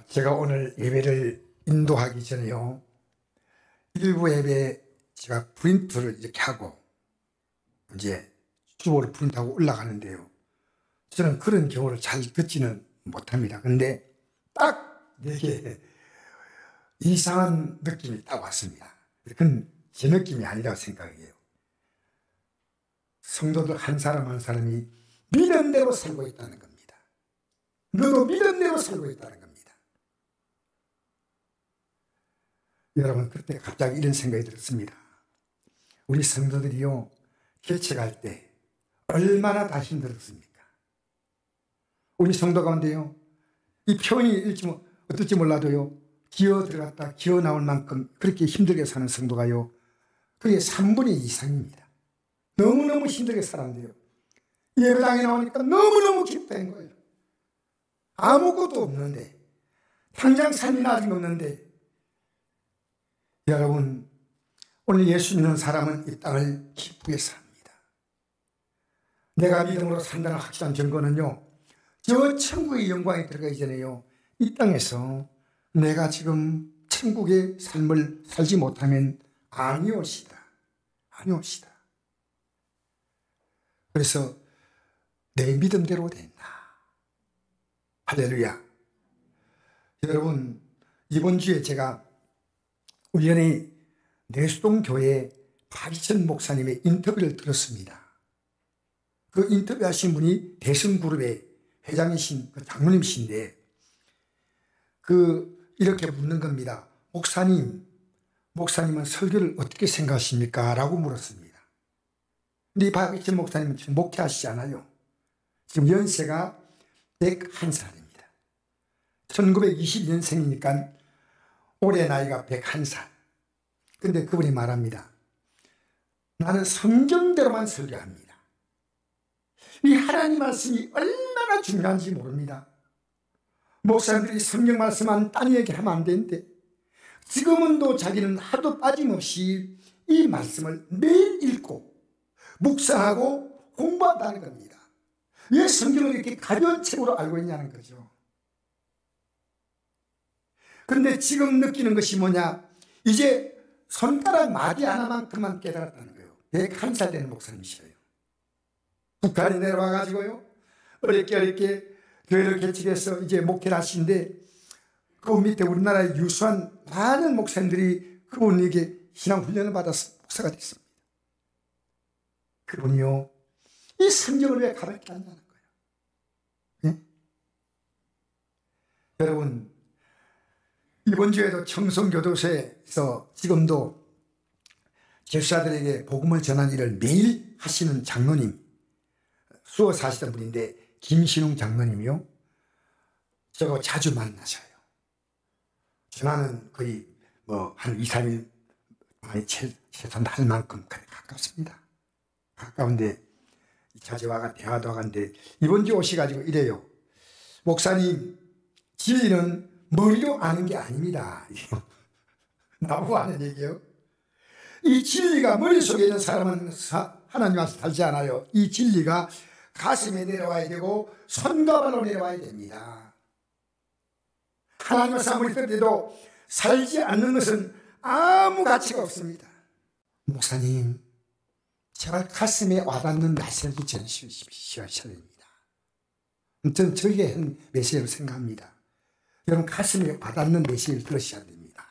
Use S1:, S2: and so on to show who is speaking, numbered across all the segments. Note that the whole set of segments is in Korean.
S1: 제가 오늘 예배를 인도하기 전에요, 일부 예배 제가 프린트를 이렇게 하고 이제 주보를 프린트하고 올라가는데요, 저는 그런 경우를 잘 듣지는 못합니다. 근데 딱 내게 이상한 느낌이 딱 왔습니다. 그건 제 느낌이 아니라고 생각해요. 성도들 한 사람 한 사람이 믿음대로 살고 있다는 겁니다. 너도 믿음대로 살고 있다는 겁니다. 여러분, 그때 갑자기 이런 생각이 들었습니다. 우리 성도들이요, 개척할 때 얼마나 다 힘들었습니까? 우리 성도 가운데요, 이 표현이 어떨지 몰라도요, 기어 들어갔다 기어 나올 만큼 그렇게 힘들게 사는 성도가요, 그게 3분의 2 이상입니다. 너무너무 힘들게 살았는데요, 예배당에 나오니까 너무너무 기뻐한 거예요. 아무것도 없는데, 당장 삶이 아직 없는데. 여러분, 오늘 예수 믿는 사람은 이 땅을 기쁘게 삽니다. 내가 믿음으로 산다는 확실한 증거는요, 저 천국의 영광에 들어가기 전에요, 이 땅에서 내가 지금 천국의 삶을 살지 못하면 아니오시다. 아니오시다. 그래서 내 믿음대로 된다. 할렐루야. 여러분, 이번 주에 제가 우연히 내수동교회 박희천 목사님의 인터뷰를 들었습니다. 그 인터뷰하신 분이 대성그룹의 회장이신 그 장로님이신데, 이렇게 묻는 겁니다. 목사님은 설교를 어떻게 생각하십니까? 라고 물었습니다. 근데 이 박희천 목사님은 지금 목회하시지 않아요. 지금 연세가 101살입니다. 1922년생이니까 올해 나이가 101살. 근데 그분이 말합니다. 나는 성경대로만 설교합니다. 이 하나님 말씀이 얼마나 중요한지 모릅니다. 목사님들이 성경 말씀만 딴 얘기하면 안 되는데, 지금은 또 자기는 하도 빠짐없이 이 말씀을 매일 읽고 묵상하고 공부한다는 겁니다. 왜 성경을 이렇게 가벼운 책으로 알고 있냐는 거죠. 그런데 지금 느끼는 것이 뭐냐, 이제 손가락 마디 하나만큼만 깨달았다는 거예요. 101살 되는 목사님이시래요. 북한에 내려와가지고요, 어렵게 교회를 개척해서 이제 목회를 하시는데, 그 밑에 우리나라의 유수한 많은 목사님들이 그분에게 신앙훈련을 받아서 목사가 됐습니다. 그분이요, 이 성경을 왜 가볍게 한다는 거예요. 네? 여러분, 이번 주에도 청송교도소에서 지금도 죄수자들에게 복음을 전하는 일을 매일 하시는 장로님, 수어 사시던 분인데, 김신웅 장로님이요, 저거 자주 만나셔요. 전화는 거의 한 2, 3일 많이 최소한 할 만큼 가깝습니다. 가까운데 자주 와가 대화도 하는데, 이번 주 오셔가지고 이래요. 목사님, 진리는 머리로 아는 게 아닙니다. 나보고 하는 얘기예요. 이 진리가 머릿속에 있는 사람은 하나님 앞에 살지 않아요. 이 진리가 가슴에 내려와야 되고 손가락으로 내려와야 됩니다. 하나님을 사모할 때도 살지 않는 것은 아무 가치가 없습니다. 목사님, 제발 가슴에 와닿는 메시지를 전해주셔야 됩니다. 저는 저에게 한 메시지를 생각합니다. 여러분, 가슴에 와닿는 메시지를 들으셔야 됩니다.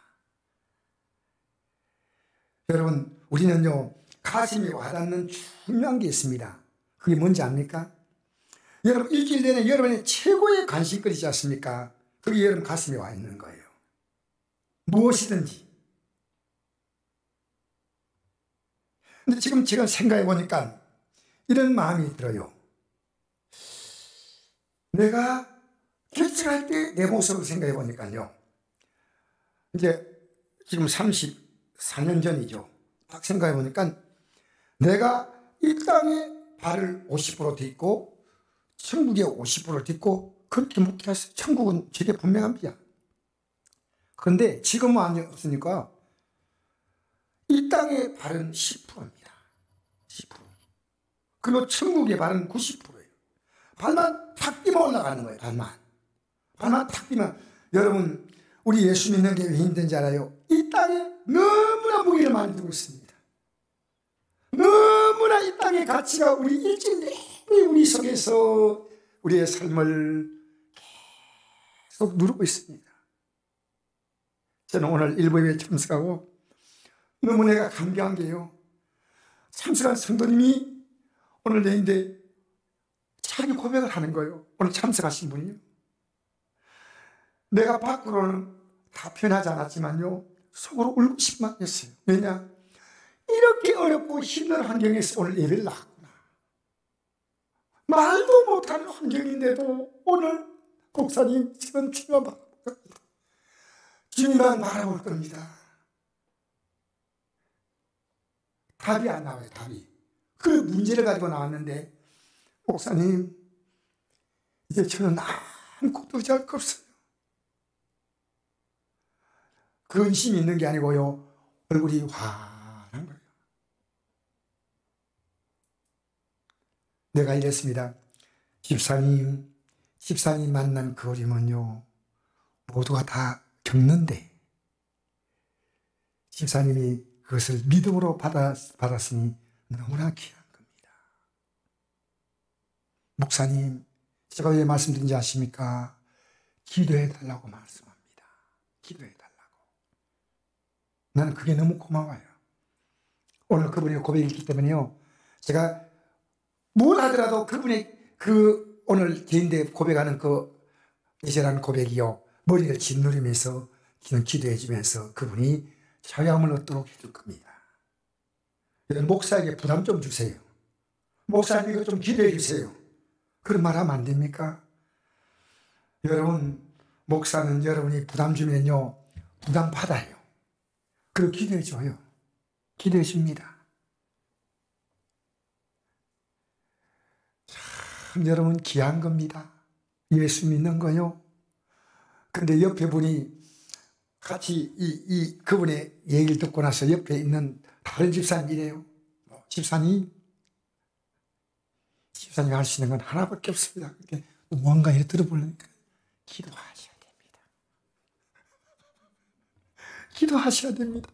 S1: 여러분, 우리는요, 가슴에 와닿는 중요한 게 있습니다. 그게 뭔지 압니까? 여러분, 일주일 내내 여러분의 최고의 관심거리지 않습니까? 그게 여러분 가슴에 와 있는 거예요. 무엇이든지. 근데 지금 제가 생각해 보니까 이런 마음이 들어요. 내가 개척할 때 내 모습을 생각해 보니까요, 이제 지금 34년 전이죠. 딱 생각해 보니까 내가 이 땅에 발을 50% 딛고 천국에 50%를 딛고 그렇게 목회했어요. 천국은 제게 분명합니다. 그런데 지금은 아니 없으니까 이 땅의 발은 10%입니다. 10%. 그리고 천국의 발은 90%예요. 발만 탁 뛰면 올라가는 거예요. 발만 탁 뛰면. 여러분, 우리 예수 믿는 게 왜 힘든지 알아요? 이 땅에 너무나 무게를 많이 두고 있습니다. 너무나 이 땅의 가치가 우리 일주일 내내 우리 속에서 우리의 삶을 계속 누르고 있습니다. 저는 오늘 일부 예배에 참석하고 너무 내가 감개한 게요, 참석한 성도님이 오늘 내인데 자기 고백을 하는 거예요. 오늘 참석하신 분이요. 내가 밖으로는 다 표현하지 않았지만요, 속으로 울고 싶만 했어요. 왜냐? 이렇게 어렵고 힘든 환경에서 오늘 예배를 나갔구나. 말도 못하는 환경인데도 오늘 목사님 지금 주님만 바라볼 겁니다. 주님만 바라볼 겁니다. 답이 안 나와요. 답이. 그 문제를 가지고 나왔는데, 목사님 이제 저는 아무것도 의지할 거 없어요. 근심이 있는 게 아니고요, 얼굴이 환한 거예요. 내가 이랬습니다. 집사님 만난 그 어려움은요, 모두가 다 겪는데 집사님이 그것을 믿음으로 받았으니 너무나 귀한 겁니다. 목사님, 제가 왜 말씀드린지 아십니까? 기도해 달라고 말씀합니다. 기도해 달라고. 나는 그게 너무 고마워요. 오늘 그분의 고백이 있기 때문에요, 제가 뭘 하더라도 그분의 그 오늘 개인대 고백하는 그 예절한 고백이요, 머리를 짓누르면서 기도해 주면서 그분이 자유함을 얻도록 해줄 겁니다. 목사에게 부담 좀 주세요. 목사님 이거 좀 기도해 주세요. 그런 말 하면 안 됩니까? 여러분, 목사는 여러분이 부담 주면요, 부담 받아요. 그리고 기도해 줘요. 기도해 줍니다. 참 여러분 귀한 겁니다. 예수 믿는 거요. 그런데 옆에 분이 같이 그분의 얘기를 듣고 나서 옆에 있는 다른 집사님이래요. 집사님 할 수 있는 건 하나밖에 없습니다. 그렇게 뭔가 이렇게 들어보려니까 기도하셔야 됩니다. 기도하셔야 됩니다.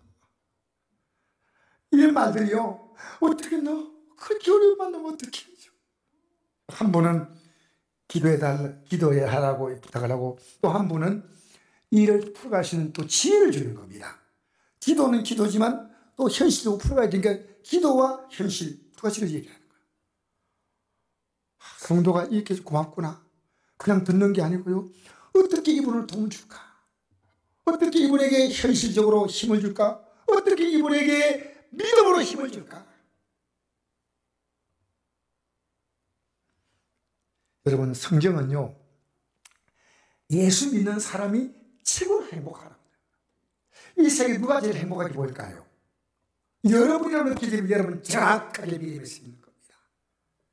S1: 이 말들이요, 어떻게 그렇게 어려운 말 너무 어떻게 해줘. 한 분은 기도해 하라고 부탁을 하고, 또 한 분은 일을 풀어가시는 또 지혜를 주는 겁니다. 기도는 기도지만 또 현실도 풀어가야 되니까 기도와 현실 두 가지를 얘기하는 거예요. 성도가 이렇게 고맙구나. 그냥 듣는 게 아니고요, 어떻게 이분을 도움 줄까? 어떻게 이분에게 현실적으로 힘을 줄까? 어떻게 이분에게 믿음으로 힘을 줄까? 여러분, 성경은요, 예수 믿는 사람이 최고로 행복하랍니다. 이 세계 누가 제일 행복하게 보일까요? 여러분이라면 기대면 여러분 정확하게 믿음을 믿는 겁니다.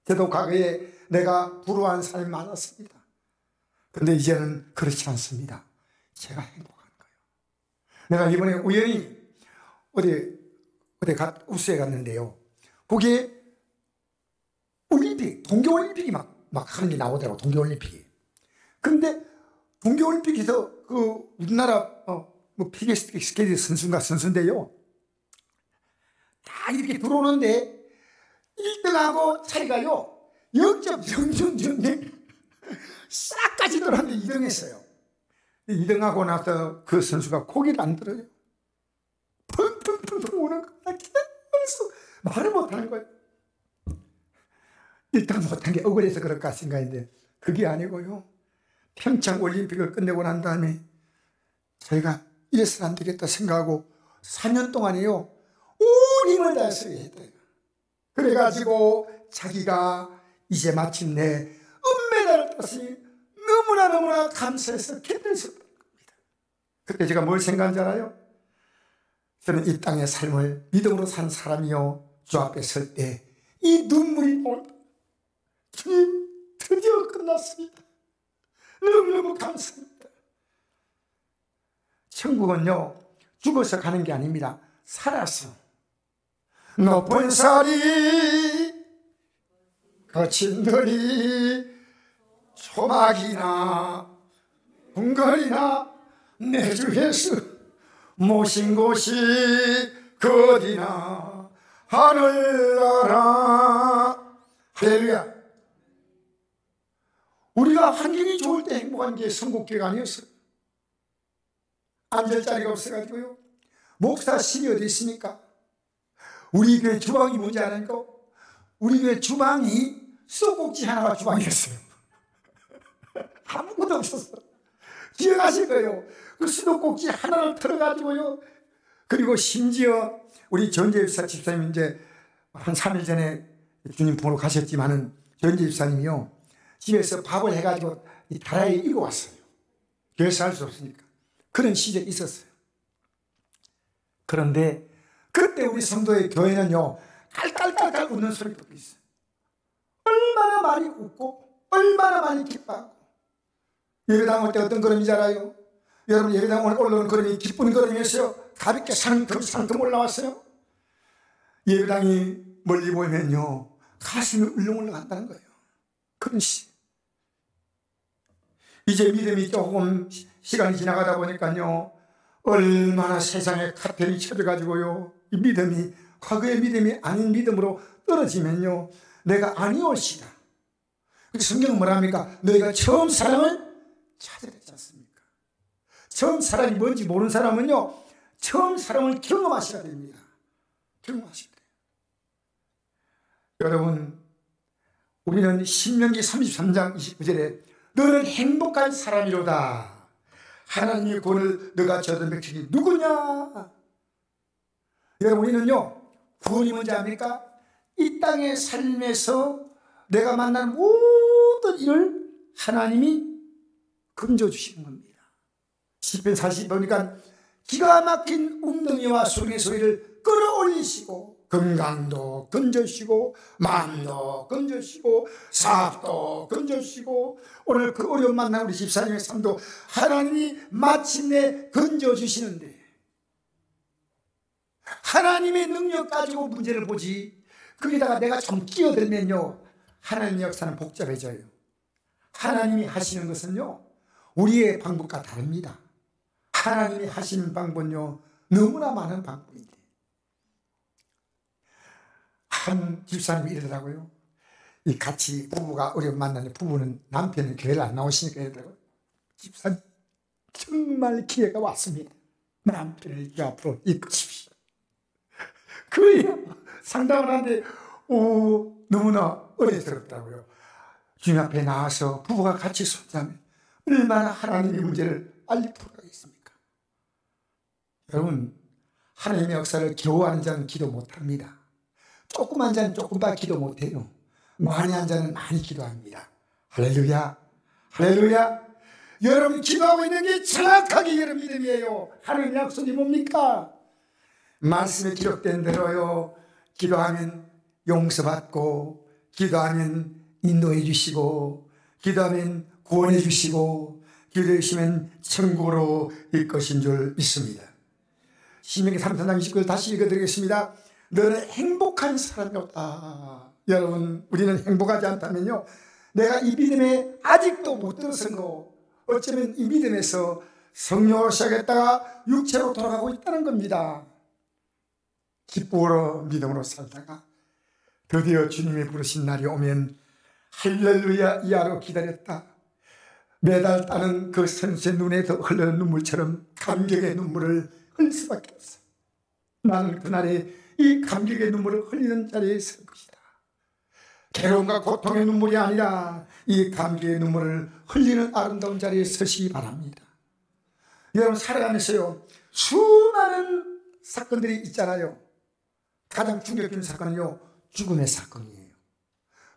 S1: 저도 과거에 내가 불우한 삶이 많았습니다. 그런데 이제는 그렇지 않습니다. 제가 행복한 거예요. 내가 이번에 우연히 어디 우수에 갔는데요, 거기에 동계올림픽이 막 하는 게 나오더라고, 동계올림픽이. 근데 동계올림픽에서 그 우리나라 피겨스케이트 선수인데요, 다 이렇게 들어오는데 1등하고 차이가요 0.0000 싹 까지더라는데 2등했어요. 2등하고 나서 그 선수가 고개를 안 들어요. 펑펑펑펑 오는 거야. 계속 말을 못하는 거예요. 1등 못한 게 억울해서 그럴까 생각했는데 그게 아니고요, 평창 올림픽을 끝내고 난 다음에 저희가 이래서는 안 되겠다 생각하고 4년 동안에요, 온 힘을 다해서 했대요. 그래가지고 자기가 이제 마침내 은메달을 땄으니 너무나 감사해서 기뻐했었던 겁니다. 그때 제가 뭘 생각한 줄 알아요? 저는 이 땅의 삶을 믿음으로 산 사람이요, 주 앞에 설 때 이 눈물이 주님 드디어 끝났습니다. 너무너무 감사합니다. 천국은요, 죽어서 가는 게 아닙니다. 살아서 높은 살이 거친 들이 초막이나 궁궐이나 내 주 예수 모신 곳이 어디나 하늘나라. 할렐루야. 우리가 환경이 좋을 때 행복한 게 선곡교회가 아니었어요. 앉을 자리가 없어가지고요. 목사실이 어디 있습니까? 우리 교회 주방이 뭔지 아십니까? 우리 교회 주방이 수도꼭지 하나가 주방이었어요. 아무것도 없었어. 기억하실 거예요. 그 수도꼭지 하나를 털어가지고요. 그리고 심지어 우리 전재입사 집사님 이제 한 3일 전에 주님 보러 가셨지만은 전재 집사님이요. 집에서 밥을 해가지고 이 다라이에 이고 왔어요. 교회에서 할 수 없으니까. 그런 시절이 있었어요. 그런데 그때 우리 성도의 교회는요, 깔깔깔깔 웃는 소리 듣고 있어요. 얼마나 많이 웃고, 얼마나 많이 기뻐하고. 예배당 올 때 어떤 걸음인지 알아요? 여러분, 예배당 오늘 올라오는 걸음이 기쁜 걸음이었어요? 가볍게 상큼 올라왔어요? 예배당이 멀리 보이면요, 가슴이 울렁울렁 한다는 거예요. 그런 시. 이제 믿음이 조금 시간이 지나가다 보니까요, 얼마나 세상에 카텐이 쳐져가지고요, 이 믿음이 과거의 믿음이 아닌 믿음으로 떨어지면요, 내가 아니올시다. 성경은 뭐랍니까? 너희가 처음 사랑을 찾아야 되지 않습니까? 처음 사랑이 뭔지 모르는 사람은요, 처음 사랑을 경험하셔야 됩니다. 경험하셔야 돼요. 여러분, 우리는 신명기 33장 29절에 너는 행복한 사람이로다. 하나님의 구원을 너가 저던 백성이 누구냐? 여러분, 우리는요, 구원이 뭔지 압니까? 이 땅의 삶에서 내가 만난 모든 일을 하나님이 건져주시는 겁니다. 시편 40 보니까 기가 막힌 웅덩이와 수렁의 소리를 끌어올리시고 건강도 건져주시고 마음도 건져주시고 사업도 건져주시고 오늘 그 어려움 만난 우리 집사님의 삶도 하나님이 마침내 건져주시는데 하나님의 능력 가지고 문제를 보지 거기다가 내가 좀 끼어들면요 하나님의 역사는 복잡해져요. 하나님이 하시는 것은요 우리의 방법과 다릅니다. 하나님이 하시는 방법은요 너무나 많은 방법인데 한 집사님이 이러더라고요. 이 같이 부부가 어려움 만나는 부부는 남편은 교회를 안 나오시니까 이러더라고요. 집사님 정말 기회가 왔습니다. 남편을 이 앞으로 이끄십시오. 그 상담을 하는데 너무나 어려스럽더라고요. 주님 앞에 나와서 부부가 같이 손잡으면 얼마나 하나님의 문제를 빨리 풀어가겠습니까? 여러분, 하나님의 역사를 겨우하는 자는 기도 못합니다. 조그만 자는 조금밖에 기도 못해요. 많이 한 자는 많이 기도합니다. 할렐루야, 할렐루야. 여러분 기도하고 있는 게 정확하게 여러분 믿음이에요. 하나님 약속이 뭡니까? 말씀에 기록된 대로요. 기도하면 용서받고, 기도하면 인도해 주시고, 기도하면 구원해 주시고, 기도해 주시면 천국으로 일 것인 줄 믿습니다. 신명기 33장 29절 다시 읽어드리겠습니다. 너는 행복한 사람이었다. 여러분, 우리는 행복하지 않다면요, 내가 이 믿음에 아직도 못 들어선 거, 어쩌면 이 믿음에서 성령으로 시작했다가 육체로 돌아가고 있다는 겁니다. 기쁨으로 믿음으로 살다가 드디어 주님이 부르신 날이 오면 할렐루야 이하로 기다렸다. 매달 따는 그 선수의 눈에서 흘러는 눈물처럼 감격의 눈물을 흘릴 수밖에 없어. 나는 그날에 이 감격의 눈물을 흘리는 자리에 설 것이다. 괴로움과 고통의 눈물이 아니라 이 감격의 눈물을 흘리는 아름다운 자리에 서시기 바랍니다. 여러분, 살아가면서요 수많은 사건들이 있잖아요. 가장 충격적인 사건은요 죽음의 사건이에요.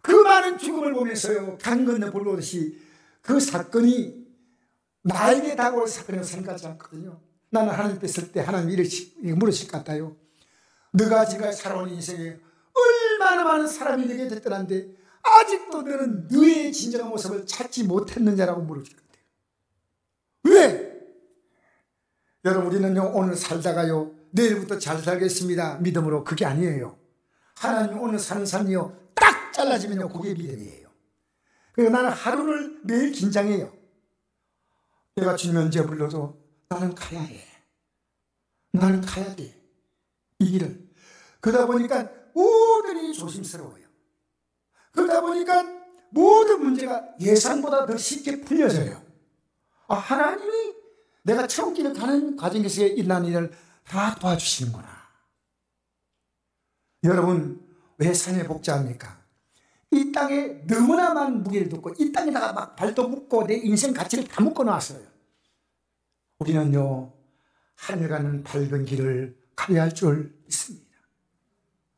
S1: 그 많은 죽음을 보면서요 강 건너 볼 보듯이 그 사건이 나에게 다가올 사건이라고 생각하지 않거든요. 나는 하나님 뵀을 때 하나님 이렇게 물으실 것 같아요. 너가 지금까지 살아온 인생에 얼마나 많은 사람이 되게 됐더란데 아직도 너는 너의 진정한 모습을 찾지 못했느냐라고 물으실 것 같아요. 왜? 여러분, 우리는요 오늘 살다가요 내일부터 잘 살겠습니다 믿음으로 그게 아니에요. 하나님 오늘 사는 삶이요 딱 잘라지면요 그게 믿음이에요. 그래서 나는 하루를 매일 긴장해요. 내가 주님 언제 불러도 나는 가야 해. 나는 가야 돼. 이 길을. 그러다 보니까 모든 일이 조심스러워요. 그러다 보니까 모든 문제가 예상보다 더 쉽게 풀려져요. 하나님이 내가 천국길을 가는 과정에서 일어나는 일을 다 도와주시는구나. 여러분, 왜 삶의 복잡합니까? 이 땅에 너무나 많은 무게를 뒀고 이 땅에다가 막 발도 묶고 내 인생 가치를 다 묶어 놨어요. 우리는요, 하늘 가는 밝은 길을 가야 할 줄 믿습니다.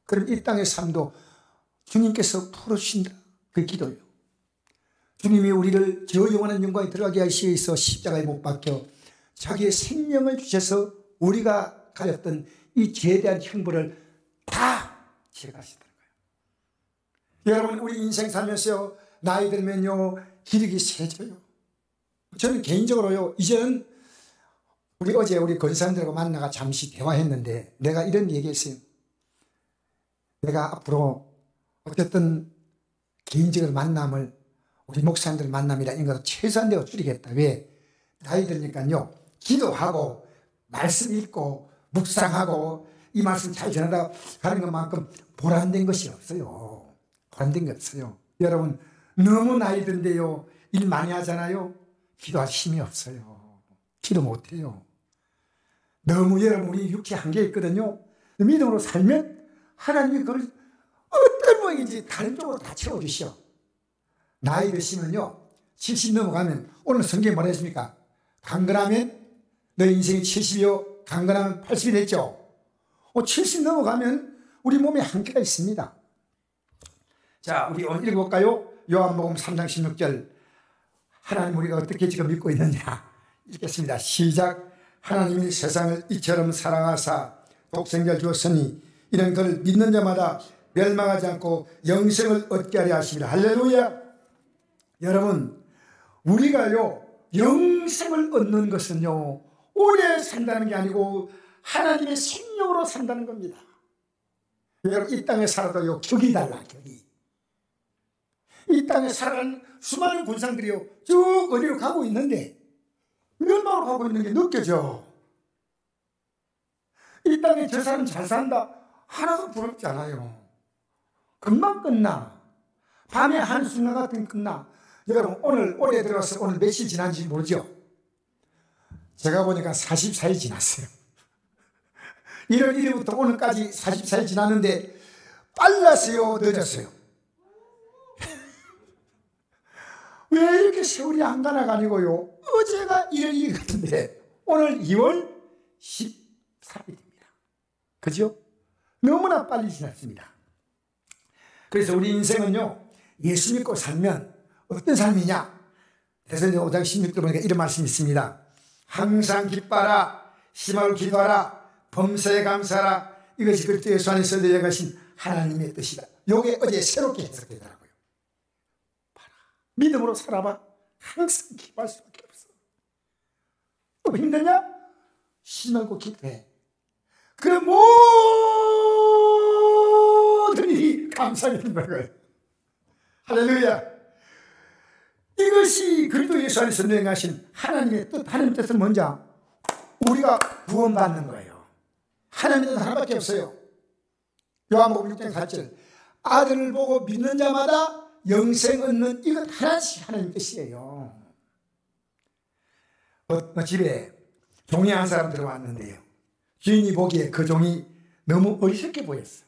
S1: 그럼 이 땅의 삶도 주님께서 풀어주신다. 그 기도요. 주님이 우리를 저 영원한 영광에 들어가게 하시기 위해서 십자가에 못 박혀 자기의 생명을 주셔서 우리가 가졌던 이 죄에 대한 형벌을 다 지어가시더라고요. 여러분, 우리 인생 살면서 나이 들면요, 기력이 세져요. 저는 개인적으로요, 이제는 어제 우리 권사님들하고 만나가 잠시 대화했는데 내가 이런 얘기했어요. 내가 앞으로 어쨌든 개인적으로 만남을 우리 목사님들 만남이라 이런 거 최소한 내가 줄이겠다. 왜? 나이 들니까요, 기도하고 말씀 읽고 묵상하고 이 말씀 잘 전하다 가는 것만큼 보람된 것이 없어요. 보람된 게 없어요. 여러분, 너무 나이 든데요, 일 많이 하잖아요. 기도할 힘이 없어요. 기도 못해요. 너무 여러분, 우리 육체 한계 있거든요. 믿음으로 살면 하나님이 그걸 어떤 모양인지 다른 쪽으로 다 채워주시오. 나이 드시면요, 70 넘어가면, 오늘 성경에 뭐라 했습니까? 강건하면 너 인생이 70이요, 강건하면 80이 됐죠. 70 넘어가면 우리 몸에 한계가 있습니다. 자, 우리 오늘 읽어볼까요? 요한복음 3장 16절. 하나님 우리가 어떻게 지금 믿고 있느냐 읽겠습니다. 시작. 하나님이 세상을 이처럼 사랑하사 독생자를 주었으니 이는 그를 믿는 자마다 멸망하지 않고 영생을 얻게 하려 하십니다. 할렐루야. 여러분, 우리가요, 영생을 얻는 것은요, 오래 산다는 게 아니고 하나님의 생명으로 산다는 겁니다. 여러분, 이 땅에 살아도요, 격이 달라, 격이. 이 땅에 살아가는 수많은 군상들이요, 쭉 어디로 가고 있는데 멸망으로 가고 있는 게 느껴져. 이 땅에 저 사람 잘 산다, 하나도 부럽지 않아요. 금방 끝나. 밤에 한순간 같은 끝나. 여러분, 오늘 올해 들어서 오늘 며칠 지난지 모르죠? 제가 보니까 44일 지났어요. 1월 1일부터 오늘까지 44일 지났는데 빨랐어요, 늦었어요? 왜 이렇게 세월이 안 가나가니고요? 어제가 1월 1일 같은데 오늘 2월 14일입니다. 그죠? 너무나 빨리 지났습니다. 그래서 우리 인생은요, 예수 믿고 살면 어떤 삶이냐? 대선전 5장 16절 보니까 이런 말씀이 있습니다. 항상 기뻐하라, 심하고 기도하라, 범사에 감사하라. 이것이 그리스도 예수 안에서 내려가신 하나님의 뜻이다. 요게 어제 새롭게 해석되더라고요. 봐라, 믿음으로 살아봐. 항상 기뻐할 수밖에 없어. 또 힘드냐? 심하고 기도해. 그럼 모든 일이 감사하게 된다는 거예요. 할렐루야. 이것이 그리스도 예수 안에서 내려가신 하나님의 뜻, 하나님의 뜻은 뭔지 우리가 구원받는 거예요. 하나님의 뜻 하나밖에 없어요. 요한복음 6장 4절. 아들을 보고 믿는 자마다 영생 얻는 이것 하나씩 하나님의 뜻이에요. 집에 종이 한 사람 들어왔는데요, 주인이 보기에 그 종이 너무 어리석게 보였어.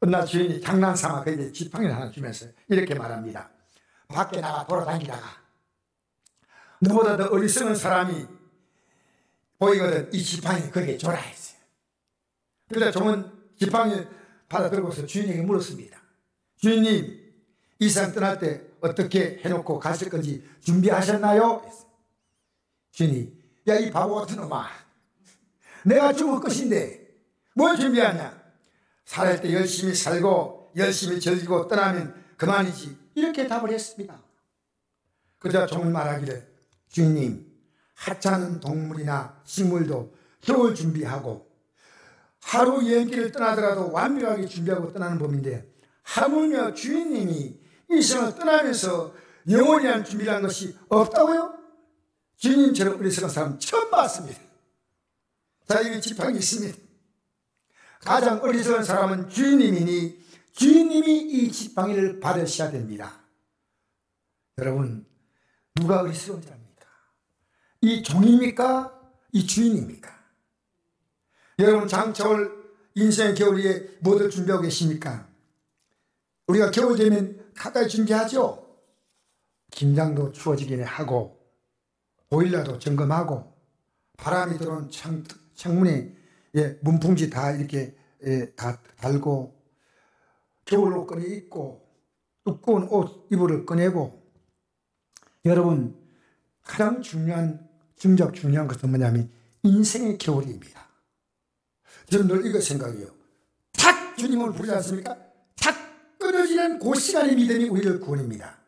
S1: 어느 날 주인이 장난삼아 그에게 지팡이를 하나 주면서 이렇게 말합니다. 밖에 나가 돌아다니다가 너보다 더 어리석은 사람이 보이거든 이 지팡이 그에게 줘라 했어요. 그러자 종은 지팡이 받아 들고서 주인에게 물었습니다. 주인님, 이 사람 떠날 때 어떻게 해놓고 갔을 건지 준비하셨나요? 주인이, 야, 이 바보 같은 놈아, 내가 죽을 것인데 뭘 준비하냐? 살할 때 열심히 살고 열심히 즐기고 떠나면 그만이지. 이렇게 답을 했습니다. 그러자 종은 말하기를, 주인님, 하찮은 동물이나 식물도 겨울 준비하고 하루 여행길을 떠나더라도 완벽하게 준비하고 떠나는 법인데 하물며 주인님이 이 세상을 떠나면서 영원히 한 준비라는 것이 없다고요? 주님처럼 어리석은 사람 처음 봤습니다. 자, 여기 지팡이 있습니다. 가장 어리석은 사람은 주님이니 주님이 이 지팡이를 받으셔야 됩니다. 여러분, 누가 어리석은 자입니까? 이 종입니까? 이 주인입니까? 여러분, 장철 인생의 겨울에 뭐들 준비하고 계십니까? 우리가 겨울 되면 가까이 준비하죠. 김장도 추워지긴 하고, 보일러도 점검하고, 바람이 들어온 창문에 문풍지 다 이렇게 다 달고, 겨울옷 꺼내 입고, 두꺼운 옷 이불을 꺼내고. 여러분, 가장 중요한 것은 뭐냐면 인생의 겨울입니다. 저는 늘 이거 생각해요. 탁 주님을 부르지 않습니까? 탁 끊어지는 그 시간의 믿음이 우리를 구원입니다.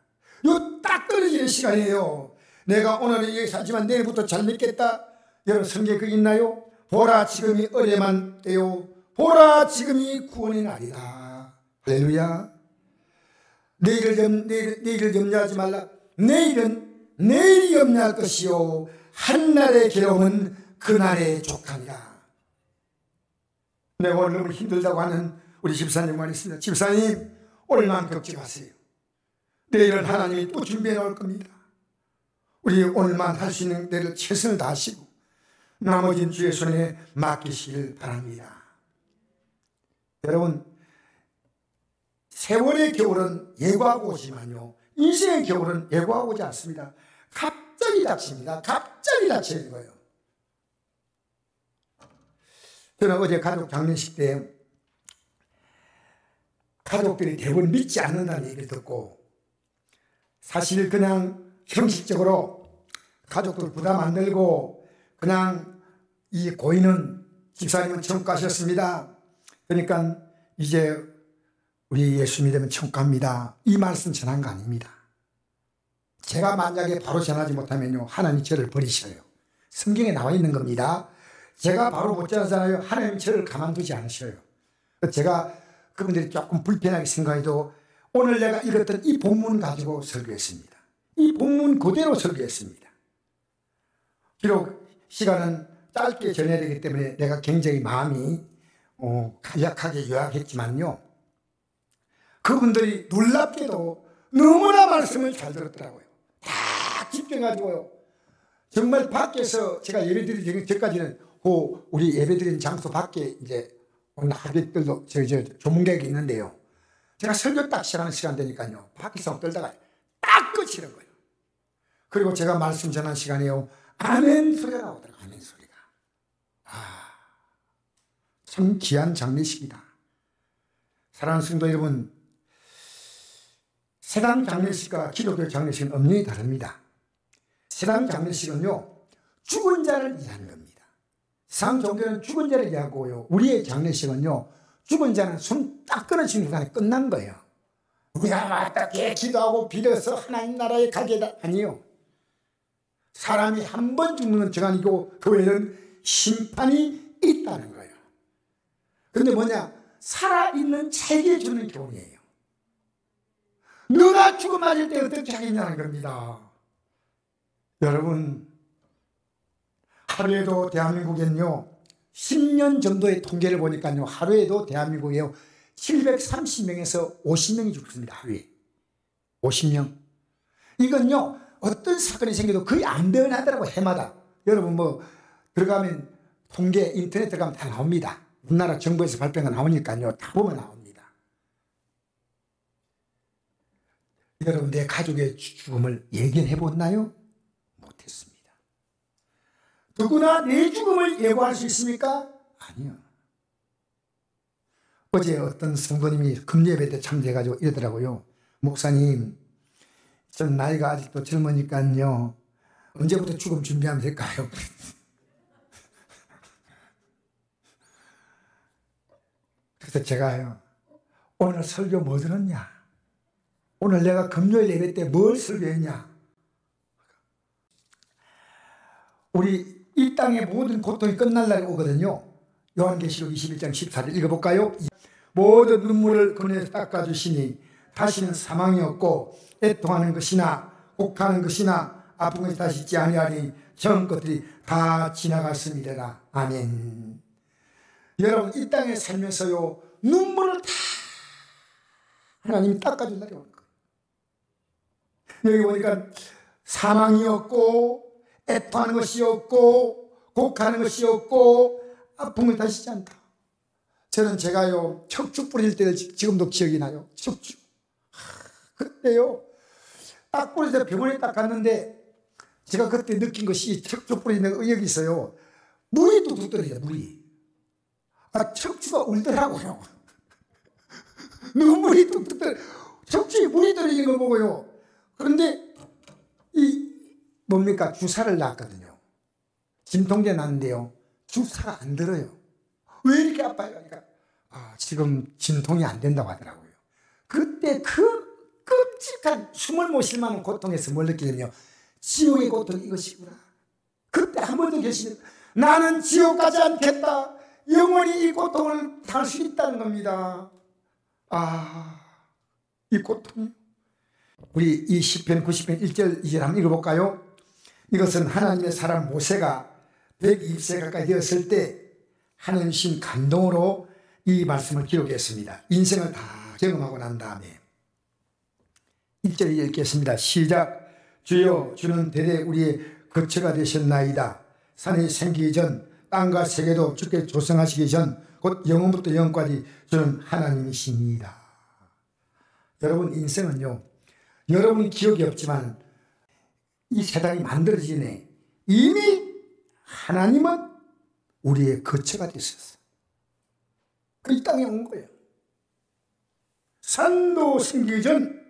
S1: 요 딱 끊어지는 시간이에요. 내가 오늘은 여기 살지만 내일부터 잘 믿겠다. 여러분, 성경에 그 있나요? 보라 지금이 어려만 때요, 보라 지금이 구원의 날이다. 할렐루야. 내일을 염려하지 말라. 내일이 염려할 것이요, 한날의 괴로움은 그날의 족하니라. 내가 오늘 너무 힘들다고 하는 우리 집사님만 있습니다. 집사님, 오늘만 걱정 마세요. 내일은 하나님이 또 준비해 놓을 겁니다. 우리 오늘만 할 수 있는 데를 최선을 다하시고 나머지는 주의 손에 맡기시길 바랍니다. 여러분, 세월의 겨울은 예고하고 오지만요, 인생의 겨울은 예고하고 오지 않습니다. 갑자기 닥칩니다. 갑자기 닥치는 거예요. 저는 어제 가족 장례식 때 가족들이 대부분 믿지 않는다는 얘기를 듣고, 사실 그냥 형식적으로 가족들 부담 안 들고 그냥 이 고인은 집사님은 천국 가셨습니다. 그러니까 이제 우리 예수 믿으면 천국 갑니다. 이 말씀 전한 거 아닙니다. 제가 만약에 바로 전하지 못하면요, 하나님 저를 버리셔요. 성경에 나와 있는 겁니다. 제가 바로 못 전하잖아요. 하나님 저를 가만두지 않으셔요. 제가 그분들이 조금 불편하게 생각해도 오늘 내가 읽었던 이 본문 가지고 설교했습니다. 이 본문 그대로 설교했습니다. 비록 시간은 짧게 전해야 되기 때문에 내가 굉장히 마음이 간략하게 요약했지만요, 그분들이 놀랍게도 너무나 말씀을 잘 들었더라고요. 다 집중해가지고요. 정말 밖에서 제가 예배드리기 전까지는 우리 예배드리는 장소 밖에 이제 하객들도 조문객이 있는데요, 제가 설교 딱 시작하는 시간 되니까요, 밖에서 떨다가 딱 끝이는 거예요. 그리고 제가 말씀 전한 시간에요, 아멘 소리가 나오더라고요. 아멘 소리가. 참 귀한 장례식이다. 사랑하는 성도 여러분, 세상 장례식과 기독교 장례식은 엄연히 다릅니다. 세상 장례식은요, 죽은 자를 이해하는 겁니다. 세상 종교는 죽은 자를 이해하고요, 우리의 장례식은요, 죽은 자는 손 딱 끊어지는 순간에 끝난 거예요. 우리가 어떻게 기도하고 빌어서 하나님 나라에 가게다, 아니요. 사람이 한 번 죽는 건 정한이고 그 외에는 심판이 있다는 거예요. 그런데 뭐냐, 살아있는 자에게 주는 교훈이에요. 너가 죽음 맞을 때 어떻게 하겠냐는 겁니다. 여러분, 하루에도 대한민국에는요, 10년 정도의 통계를 보니까요, 하루에도 대한민국에요 730명에서 50명이 죽습니다. 하루에 50명. 이건요, 어떤 사건이 생겨도 거의 안 변하더라고요. 해마다. 여러분 들어가면 통계 인터넷 들어가면 다 나옵니다. 우리나라 정부에서 발표가 나오니까요, 다 보면 나옵니다. 여러분, 내 가족의 죽음을 예견해 봤나요? 못했습니다. 누구나 내 죽음을 예고할 수 있습니까? 아니요. 어제 어떤 성도님이 금요예배 때 참석해가지고 이러더라고요. 목사님, 전 나이가 아직도 젊으니까요, 언제부터 죽음 준비하면 될까요? 그래서 제가요, 오늘 설교 뭐 들었냐? 오늘 내가 금요일 예배 때 뭘 설교했냐? 우리 이 땅의 모든 고통이 끝날 날이 오거든요. 요한계시록 21장 14절 읽어볼까요? 모든 눈물을 그네에서 닦아주시니 다시는 사망이 없고 애통하는 것이나 곡하는 것이나 아픈 것이 다시 있지 아니하니 전 것들이 다 지나갔습니다. 아멘. 여러분, 이 땅에 살면서요, 눈물을 다 하나님이 닦아준 날이 오는 거예요. 여기 보니까 사망이 없고 애통하는 것이 없고 곡하는 것이 없고 아픈 것이 다시 있지 않다. 저는 제가요, 척추 뿌릴 때를 지금도 기억이 나요. 척추. 그때요, 딱 뿌릴 때 병원에 딱 갔는데 제가 그때 느낀 것이, 척추 뿌리는 의욕이 있어요. 물이 뚝뚝 떨어져요, 물이. 척추가 울더라고요. 눈물이 뚝뚝 떨어져. 척추에 물이 떨어지는 걸 보고요. 그런데 뭡니까? 주사를 놨거든요. 진통제 놨는데요, 주사가 안 들어요. 왜 이렇게 아파요? 그러니까 지금 진통이 안 된다고 하더라고요. 그때 그 끔찍한 숨을 못 쉴 만한 고통에서 뭘 느끼냐면요, 지옥의 고통 이것이구나. 그때 한 번 더 결심했어요. 나는 지옥 가지 않겠다. 영원히 이 고통을 당할 수 있다는 겁니다. 이 고통이. 우리 이 시편 90편 1절 2절 한번 읽어볼까요? 이것은 하나님의 사람 모세가 120세 가까이 되었을 때 하나님 신 감동으로 이 말씀을 기록했습니다. 인생을 다 경험하고 난 다음에 1절 2절 읽겠습니다. 시작. 주여, 주는 대대 우리의 거처가 되셨나이다. 산이 생기기 전 땅과 세계도 주께 조성하시기 전 곧 영원부터 영원까지 주는 하나님이시니이다. 여러분, 인생은요, 여러분 기억이 없지만 이 세상이 만들어지기 전에 이미 하나님은 우리의 거처가 되셨어. 이 땅에 온 거예요. 산도 생기기 전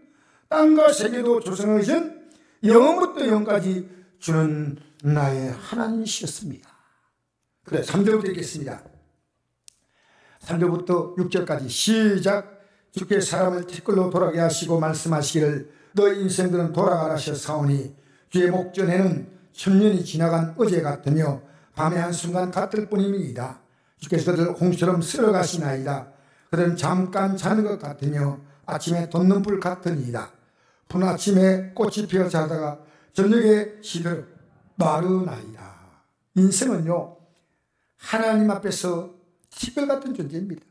S1: 땅과 세계도 조성하기 전 영원부터 영원까지 주는 나의 하나님이셨습니다. 그래, 3절부터 읽겠습니다. 3절부터 6절까지 시작. 주께 사람을 티끌로 돌아가게 하시고 말씀하시기를 너희 인생들은 돌아가라 하셨사오니 주의 목전에는 천년이 지나간 어제 같으며 밤의 한순간 같을 뿐입니다. 주께서 그들 홍수처럼 쓸어가시나이다. 그들은 잠깐 자는 것 같으며 아침에 돋는 불 같으니이다. 푸른 아침에 꽃이 피어 자다가 저녁에 시들어 마르나이다. 인생은요, 하나님 앞에서 티끌 같은 존재입니다.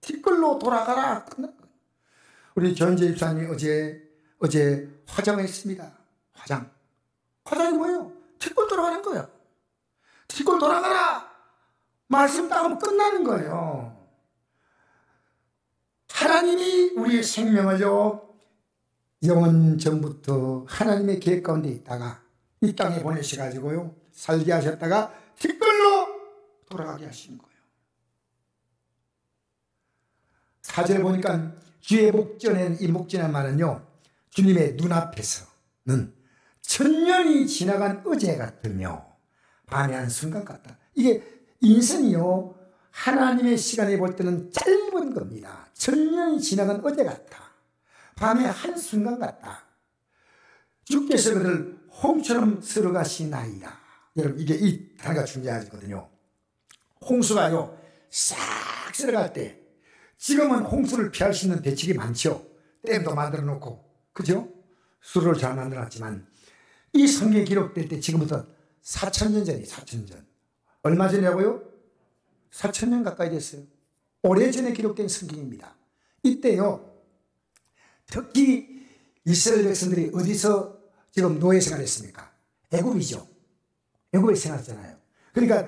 S1: 티끌로 돌아가라. 우리 전재 집사님이 어제 화장을 했습니다. 화장이 뭐예요? 티끌 돌아가는 거예요. 티끌 돌아가라. 말씀 따르면 끝나는 거예요. 하나님이 우리의 생명을요, 영원 전부터 하나님의 계획 가운데 있다가 이 땅에 보내셔가지고요, 살게 하셨다가 티끌로 돌아가게 하신 거예요. 4절에 보니까 주의 목전에는, 이 목전의 말은요, 주님의 눈앞에서는 천년이 지나간 어제 같으며 밤의 한순간 같다. 이게 인생이요, 하나님의 시간에 볼 때는 짧은 겁니다. 천년이 지나간 어제 같다. 밤의 한순간 같다. 주께서 그들 홍처럼 쓸어가시나이다. 여러분, 이게 이 단어가 중요하거든요. 홍수가요, 싹 쓸어갈 때, 지금은 홍수를 피할 수 있는 대책이 많죠. 댐도 만들어 놓고, 그죠? 수로를 잘 만들어놨지만, 이 성경이 기록될 때 지금부터 4,000년 전이에요. 4,000년. 얼마 전이라고요? 4,000년 가까이 됐어요. 오래전에 기록된 성경입니다. 이때요, 특히 이스라엘 백성들이 어디서 지금 노예 생활했습니까? 애굽이죠. 애굽에 생활했잖아요. 그러니까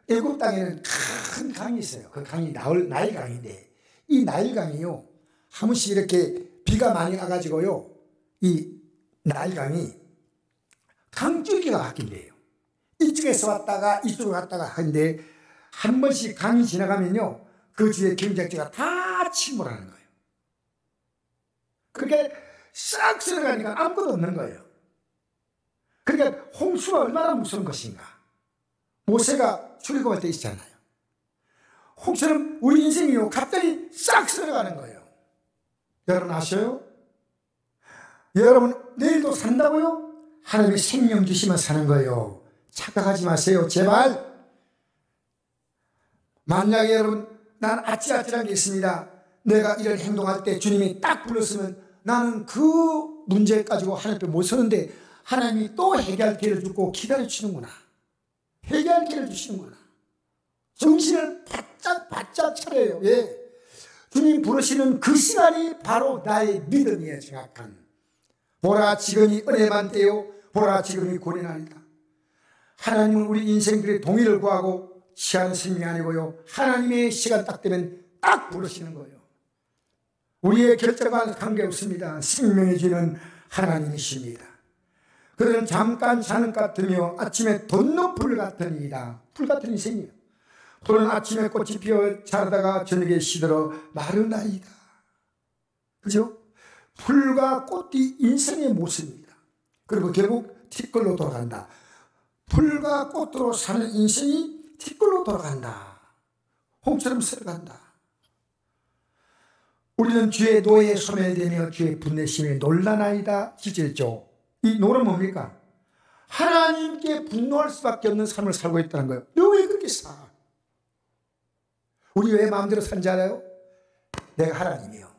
S1: 애굽 땅에는 큰 강이 있어요. 그 강이 나일 강인데, 이 나일 강이요, 한 번씩 이렇게 비가 많이 와가지고요, 이 나일 강이 강줄기가 바뀐대요. 이쪽에서 왔다가 이쪽으로 갔다가 하는데, 한 번씩 강이 지나가면요, 그 주위에 경작지가 다 침몰하는 거예요. 그렇게 싹 쓸어가니까 아무것도 없는 거예요. 그러니까 홍수가 얼마나 무서운 것인가. 모세가 출애굽할 때 있잖아요. 홍수처럼 우리 인생이요, 갑자기 싹 쓸어가는 거예요. 여러분 아셔요? 여러분 내일도 산다고요? 하나님이 생명 주시면 사는 거예요. 착각하지 마세요, 제발. 만약에 여러분, 난 아찔아찔한 게 있습니다. 내가 이런 행동할 때 주님이 딱 불렀으면 나는 그 문제 가지고 하나님 앞에 못 서는데, 하나님이 또 해결할 기회를 주고 기다려주시는구나. 해결할 기회를 주시는구나. 정신을 바짝 차려요. 예. 주님 부르시는 그 시간이 바로 나의 믿음이에 정확한. 보라 지금이 은혜만 떼요. 보라 지금이 고난이다. 하나님은 우리 인생들의 동의를 구하고 취하는 생명이 아니고요. 하나님의 시간 딱 되면 딱 부르시는 거예요. 우리의 결정과 관계없습니다. 생명의 주는 하나님이십니다. 그들은 잠깐 자는 것 같으며 아침에 돋는 불 같으니이다. 불 같은 인생이에요. 불은 아침에 꽃이 피어 자라다가 저녁에 시들어 마르나이다. 그죠? 불과 꽃이 인생의 모습입니다. 그리고 결국 티끌로 돌아간다. 불과 꽃으로 사는 인생이 티끌로 돌아간다. 홍처럼 썰어간다. 우리는 주의 노예에 소멸되며 주의 분내심에 놀라나이다. 7절. 이 노는 뭡니까? 하나님께 분노할 수밖에 없는 삶을 살고 있다는 거예요. 너 왜 그렇게 사? 우리 왜 마음대로 산지 알아요? 내가 하나님이요.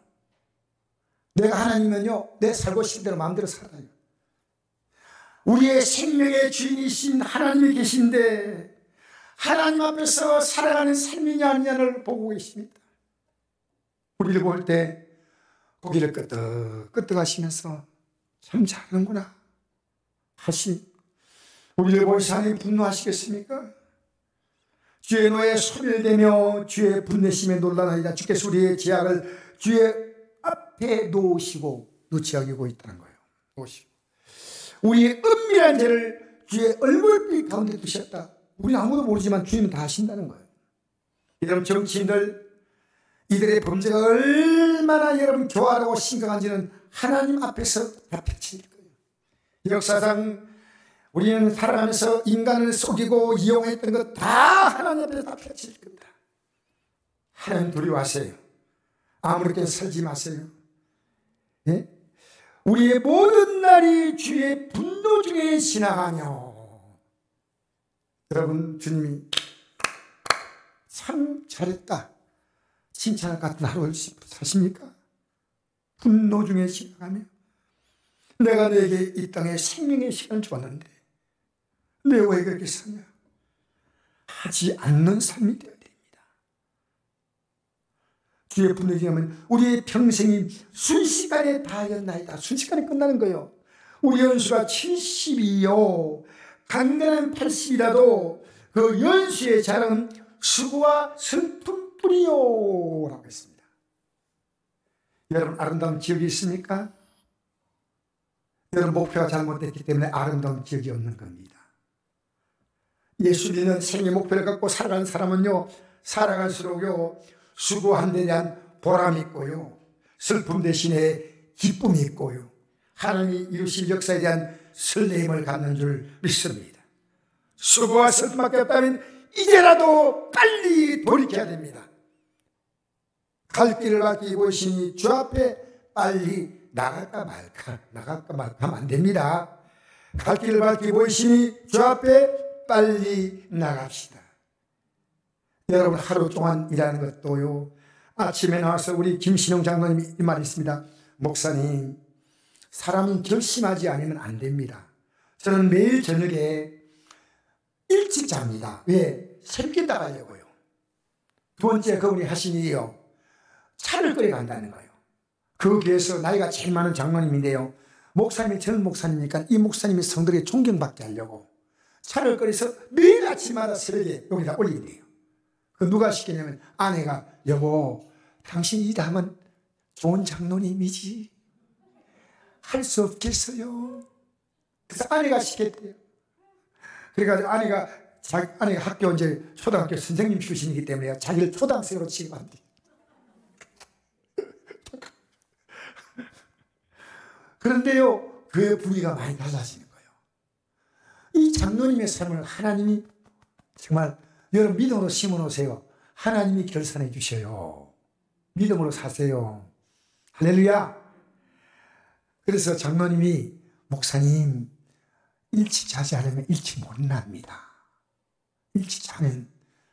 S1: 내가 하나님이면요, 내 살고 싶은 대로 마음대로 살아요. 우리의 생명의 주인이신 하나님이 계신데 하나님 앞에서 살아가는 삶이냐 아니냐를 보고 계십니다. 우리를 볼 때 고개를 끄덕 하시면서 참 잘하는구나 우리를 보시고 하나님 분노하시겠습니까? 주의 노에 소멸되며 주의 분내심에 놀라나이다. 주께서 우리의 죄악을 주의 앞에 놓지 여기고 있다는 거예요. 놓으시고 우리의 은밀한 죄를 주의 얼굴빛 가운데 두셨다. 우리는 아무도 모르지만 주님은 다 아신다는 거예요. 여러분 정치인들 이들의 범죄가 얼마나 여러분 교활하고 심각한지는 하나님 앞에서 다 펼칠 거예요. 역사상 우리는 살아가면서 인간을 속이고 이용했던 것 다 하나님 앞에서 다 펼칠 겁니다. 하나님 두려워하세요. 아무렇게 살지 마세요. 예? 우리의 모든 날이 주의 분노 중에 지나가며 여러분 주님이 참 잘했다 칭찬을 같은 하루를 사십니까? 분노 중에 지나가며 내가 너에게 이 땅에 생명의 시간을 주었는데 내가 왜 그렇게 사냐? 하지 않는 삶이 되어야 됩니다. 주의 분노 중에 하면 우리의 평생이 순식간에 다하였나이다. 순식간에 끝나는 거예요. 우리 연수가 70이요 강건한 80이라도 그 연수의 자랑은 수고와 슬픔뿐이요 라고 했습니다. 여러분 아름다운 기억이 있습니까? 여러분 목표가 잘못됐기 때문에 아름다운 기억이 없는 겁니다. 예수 믿는 생의 목표를 갖고 살아가는 사람은요 살아갈수록요 수고한 데 대한 보람이 있고요 슬픔 대신에 기쁨이 있고요 하나님이 이루실 역사에 대한 설레임을 갖는 줄 믿습니다. 수고와 슬픔밖에 없다면 이제라도 빨리 돌이켜야 됩니다. 갈 길을 밝히 보시니 주 앞에 빨리 나갈까 말까 하면 안 됩니다. 갈 길을 밝히 보시니 주 앞에 빨리 나갑시다. 여러분 하루 동안 일하는 것도요 아침에 나와서 우리 김신용 장로님이 이 말이 있습니다. 목사님 사람은 결심하지 않으면 안 됩니다. 저는 매일 저녁에 일찍 잡니다. 왜? 새벽에 나가려고요. 두 번째 그분이 하신 일이요 차를 끌어 간다는 거예요. 거기에서 나이가 제일 많은 장로님인데요 목사님이 젊은 목사님이니까 이 목사님이 성들에게 존경받게 하려고 차를 끌어서 매일 아침마다 새벽에 여기다 올리게 돼요. 그 누가 시키냐면 아내가 여보 당신 일하면 좋은 장로님이지 할 수 없겠어요. 그래서 아내가 시켰대요. 그래가지고 아내가 학교 이제 초등학교 선생님 출신이기 때문에 자기를 초등학생으로 취급한대. 그런데요 그의 분위기가 많이 달라지는 거예요. 이 장로님의 삶을 하나님이 정말 여러분 믿음으로 심어놓으세요. 하나님이 결산해 주셔요. 믿음으로 사세요. 할렐루야. 그래서 장로님이 목사님 일찍 자지 않으면 일찍 못 납니다. 일찍 자면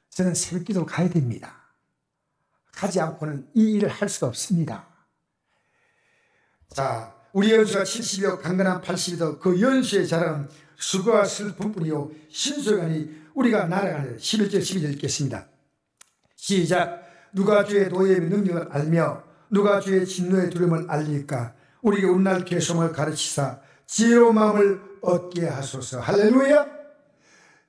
S1: 저는 새벽 기도로 가야 됩니다. 가지 않고는 이 일을 할 수가 없습니다. 자, 우리 연수가 70이요 강건한 80이도 그 연수의 자랑은 수고와 슬픔뿐이요 신속하니 우리가 날아가는 11절 12절 읽겠습니다. 시작. 누가 주의 도의 능력을 알며 누가 주의 진노의 두려움을 알리까. 우리에게 온날 계속을 가르치사 지혜로운 마음을 얻게 하소서. 할렐루야.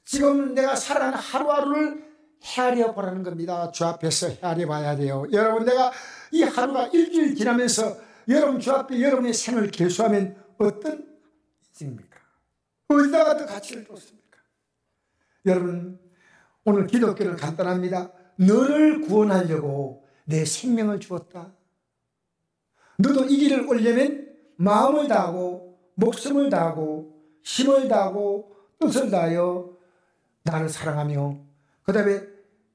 S1: 지금 내가 살아가는 하루하루를 헤아려 보라는 겁니다. 주 앞에서 헤아려 봐야 돼요. 여러분, 내가 이 하루가 일주일 지나면서 여러분 주 앞에 여러분의 생을 계수하면 어떤 인생입니까? 어디다가 더 가치를 뒀습니까? 여러분, 오늘 기독교는 간단합니다. 너를 구원하려고 내 생명을 주었다. 너도 이 길을 오려면 마음을 다하고 목숨을 다하고 힘을 다하고 뜻을 다하여 나를 사랑하며 그 다음에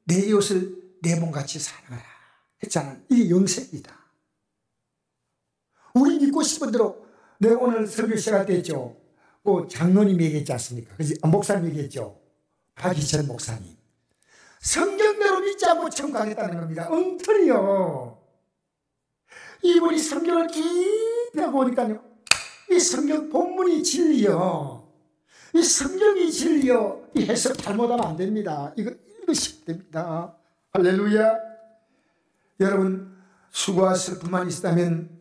S1: 내 이웃을 내 몸같이 사랑하라 했잖아. 이게 영생이다. 우리 믿고 싶은 대로 내가 오늘 설교 시작할 때 했죠. 그 장로님 얘기했지 않습니까? 목사님 얘기했죠. 박희철 목사님. 성경대로 믿지 않고 천국 가겠다는 겁니다. 엉터리요. 이분이 성경을 깊이 하고 보니까요, 이 성경 본문이 진리요, 이 성경이 진리요, 이 해석 잘못하면 안 됩니다. 이거 읽으시면 됩니다. 할렐루야. 여러분, 수고와 슬픔만 있다면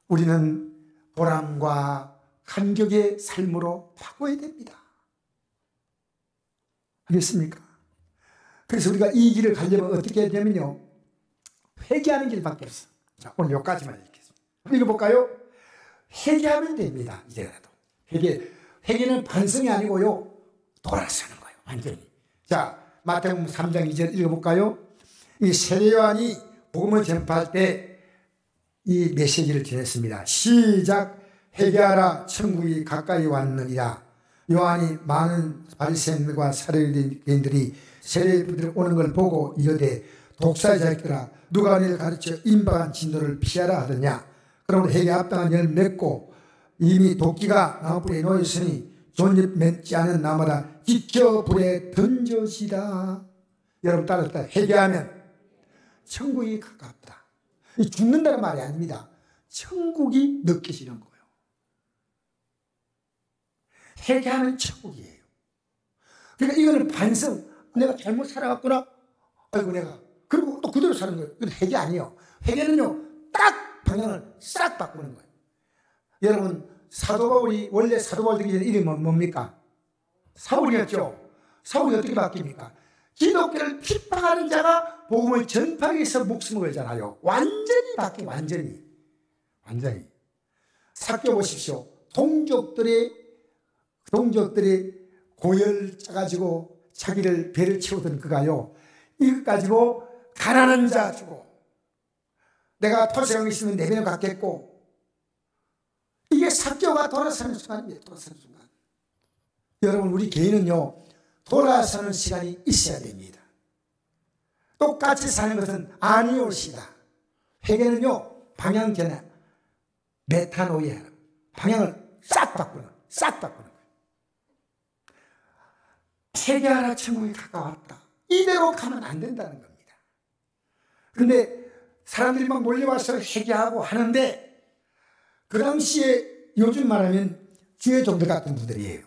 S1: 우리는 보람과 감격의 삶으로 바꿔야 됩니다. 알겠습니까? 그래서 우리가 이 길을 가려면 어떻게 해야 되면요, 회개하는 길밖에 없어. 자, 오늘 여기까지만 읽겠습니다. 읽어볼까요? 회개하면 됩니다. 이제라도. 회개는 반성이 아니고요, 돌아서는 거예요. 완전히. 자, 마태복음 3장 2절 읽어볼까요? 이 세례 요한이 복음을 전파할 때 이 메시지를 전했습니다. 시작. 회개하라, 천국이 가까이 왔느니라. 요한이 많은 바리새인들과 사두개인들이 세례들이 오는 걸 보고 이르되 독사자들아, 누가 너를 가르쳐 임박한 진노를 피하라 하더냐. 그러므로 회개 합당한 열 맺고 이미 도끼가 나무불에 놓였으니 존입 맺지 않은 나무라 지켜 불에 던져지라. 여러분 따라 회개하면 천국이 가깝다. 죽는다는 말이 아닙니다. 천국이 느껴지는 거예요. 회개하면 천국이에요. 그러니까 이거는 반성. 내가 잘못 살아갔구나. 아이고 내가. 그리고 또 그대로 사는 거예요. 이건 회개 아니에요. 회개는요, 딱 방향을 싹 바꾸는 거예요. 여러분, 사도 바울이 원래 사도 바울 되기 전에 이름은 뭡니까? 사울이었죠. 사울이 어떻게 바뀝니까? 기독교를 핍박하는 자가 복음을 전파하기 위해서 목숨을 걸잖아요. 완전히 바뀌어요. 완전히. 살펴보십시오. 동족들이 고열 짜가지고 자기를 배를 채우던 그가요, 이것 가지고 가난한 자 주고 내가 토색하고 있으면 내 배는 갖겠고, 이게 사교가 돌아서는 순간입니다. 돌아서는 순간. 여러분, 우리 개인은요, 돌아서는 시간이 있어야 됩니다. 똑같이 사는 것은 아니올시다. 회개는요, 방향 전환, 메타노이아, 방향을 싹 바꾸는 거예요. 회개하라, 천국이 가까웠다. 이대로 가면 안 된다는 겁니다. 그런데 사람들이 막 몰려와서 회개하고 하는데, 그 당시에 요즘 말하면 주의 종들 같은 분들이에요.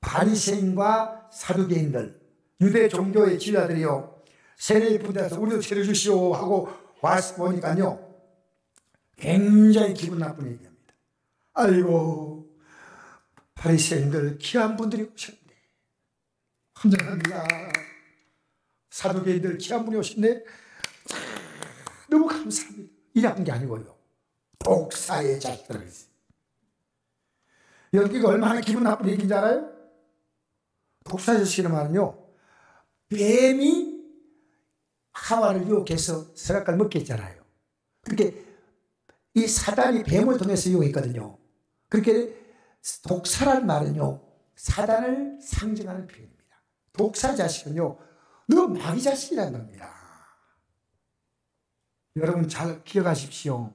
S1: 바리새인과 사두개인들, 유대 종교의 지도자들이요, 세례 부대에서 우리도 세례 주시오 하고 와서 보니까요, 굉장히 기분 나쁜 얘기합니다. 아이고, 바리새인들 귀한 분들이 오셨네. 감사합니다. 사두개인들 귀한 분이 오셨네. 너무 감사합니다. 이런 게 아니고요, 독사의 자식들. 여러분, 이거 얼마나 기분 나쁜 얘기인지 알아요? 독사의 자식이라는 말은요, 뱀이 하와를 유혹해서 선악과를 먹게 했잖아요. 그렇게 이 사단이 뱀을 통해서 유혹했거든요. 그렇게 독사라는 말은요, 사단을 상징하는 표현입니다. 독사 자식은요, 너 마귀 자식이라는 겁니다. 여러분 잘 기억하십시오.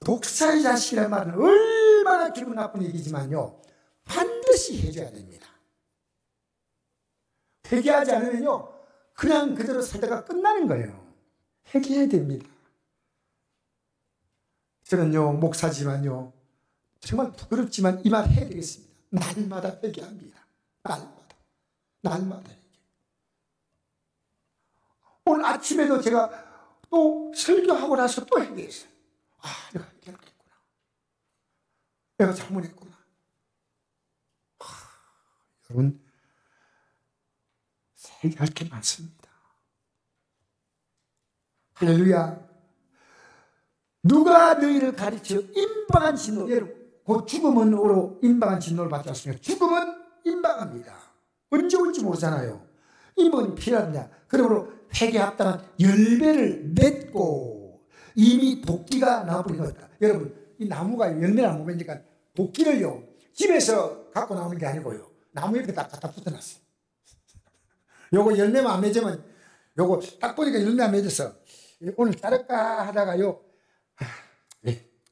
S1: 독사의 자식이라는 말은 얼마나 기분 나쁜 얘기지만요, 반드시 해줘야 됩니다. 회개하지 않으면요, 그냥 그대로 살다가 끝나는 거예요. 회개해야 됩니다. 저는요, 목사지만요, 정말 부끄럽지만 이 말 해야 되겠습니다. 날마다 회개합니다. 날마다 회개. 오늘 아침에도 제가 또 설교하고 나서 또 회개했어요. 내가 회개했구나. 내가 잘못했구나. 여러분, 회개할 게 많습니다. 할렐루야. 누가 너희를 가르쳐 임방한 진노, 여러분, 그 죽음으로 임방한 진노를 받지 않습니까? 죽음은 임방합니다. 언제 올지 모르잖아요. 이번 필요하냐? 그러므로 회개에 합당한 열매를 맺고 이미 도끼가 나와버린 거다. 여러분, 이 나무가 열매를 못 맺으니까 도끼를요 집에서 갖고 나오는 게 아니고요, 나무 옆에 딱 갖다 붙여놨어. 요거 열매만 안 맺으면, 요거 딱 보니까 열매 안 맺어서 오늘 자를까 하다가요,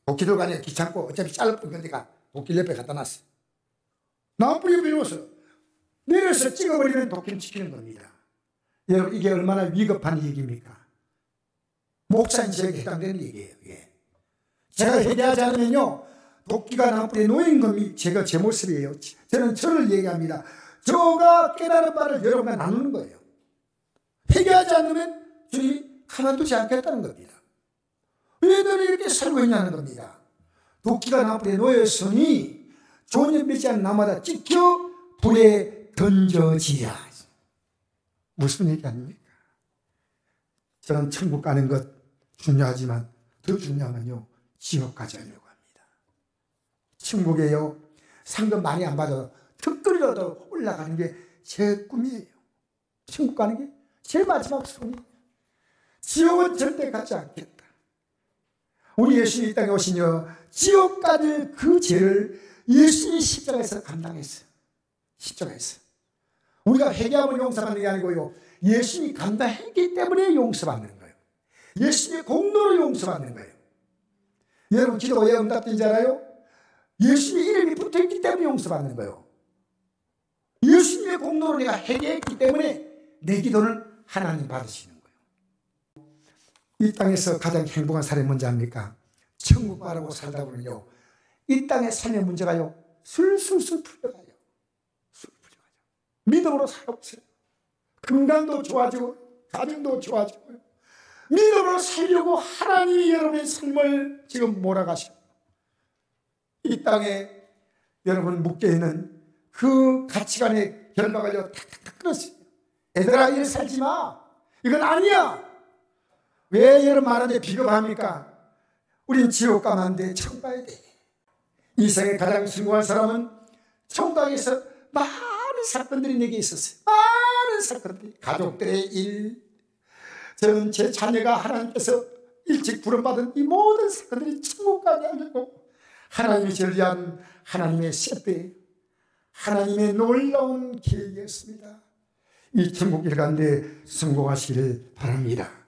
S1: 도끼 들고 가니 귀찮고 어차피 잘라버린 건데가 도끼 옆에 갖다 놨어. 나무 뿌리 옆에 놓아서 내려서 찍어버리면 도끼를 지키는 겁니다. 여러분, 이게 얼마나 위급한 얘기입니까? 목사인 저에게 해당되는 얘기예요. 제가 회개하지 않으면요, 도끼가 나무 뿌리에 놓인 것이 제가 제 모습이에요. 저는 저를 얘기합니다. 저가 깨달은 바를 여러분과 나누는 거예요. 회개하지 않으면 주님이 가만두지 않겠다는 겁니다. 왜 너는 이렇게 살고 있냐는 겁니다. 도끼가 나무 뿌리에 놓였으니 좋은 일 맺지 않은 나무마다 찍혀 불에 던져지야. 무슨 얘기 아닙니까? 저는 천국 가는 것 중요하지만 더 중요한 건요, 지옥 가지 않으려고 합니다. 천국에요, 상금 많이 안 받아도 특권이라도 올라가는 게 제 꿈이에요. 천국 가는 게 제 마지막 소원이에요. 지옥은 절대 가지 않겠다. 우리 예수님이 이 땅에 오시며 지옥 가는 그 죄를 예수님이 십자가에서 감당했어요. 십자가에서. 우리가 회개하면 용서받는 게 아니고요, 예수님이 감당했기 때문에 용서받는 거예요. 예수님의 공로로 용서받는 거예요. 여러분, 기도 왜 응답된지 알아요? 예수님의 이름이 붙어있기 때문에 용서받는 거예요. 예수님의 공로로 내가 회개했기 때문에 내 기도는 하나님 받으시는 거예요. 이 땅에서 가장 행복한 사람이 뭔지 압니까? 천국 바라고 살다 보면요, 이 땅의 삶의 문제가요 술술술 풀려가요. 믿음으로 살아보세요. 건강도 좋아지고 가정도 좋아지고요. 믿음으로 살려고 하나님이 여러분의 삶을 지금 몰아가시고, 이 땅에 여러분 묶여있는 그 가치관의 결박을 탁탁탁 끊었어요. 얘들아, 이래 살지 마. 이건 아니야. 왜 여러분 말하는데 비겁합니까? 우린 지옥 가면 안 돼. 천국 가야 돼. 이 세상에 가장 성공한 사람은 천국에서 많은 사건들이 내게 있었어요. 많은 사건들이. 가족들의 일, 저는 제 자녀가 하나님께서 일찍 부름받은 이 모든 사건들이 천국 가게 하려고 하나님이 저를 위한 하나님의 셋배, 하나님의 놀라운 계획이었습니다. 이 천국 일 가운데 성공하시기를 바랍니다.